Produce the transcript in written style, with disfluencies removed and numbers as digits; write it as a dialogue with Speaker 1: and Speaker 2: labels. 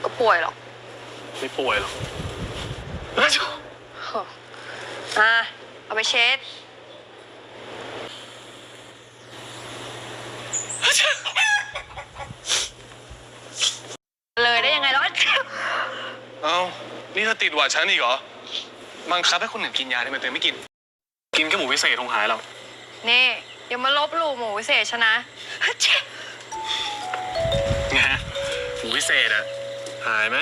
Speaker 1: ก็ป่วยหรอก
Speaker 2: ไม่ป่วยหรอก
Speaker 1: เอาไปเช็ดเลยได้ยังไงล่ะ
Speaker 2: เอ้านี่เธอติดหวัดฉันอีกเหรอบังคับให้คนอื่นกินยาทำไมตัวเองไม่กินกินแค่หมูพิเศษคงหายแล้ว
Speaker 1: นี่อย่ามาลบหลู่หมูวิเศษชนะ
Speaker 2: ไงหมูพิเศษอะหายไหม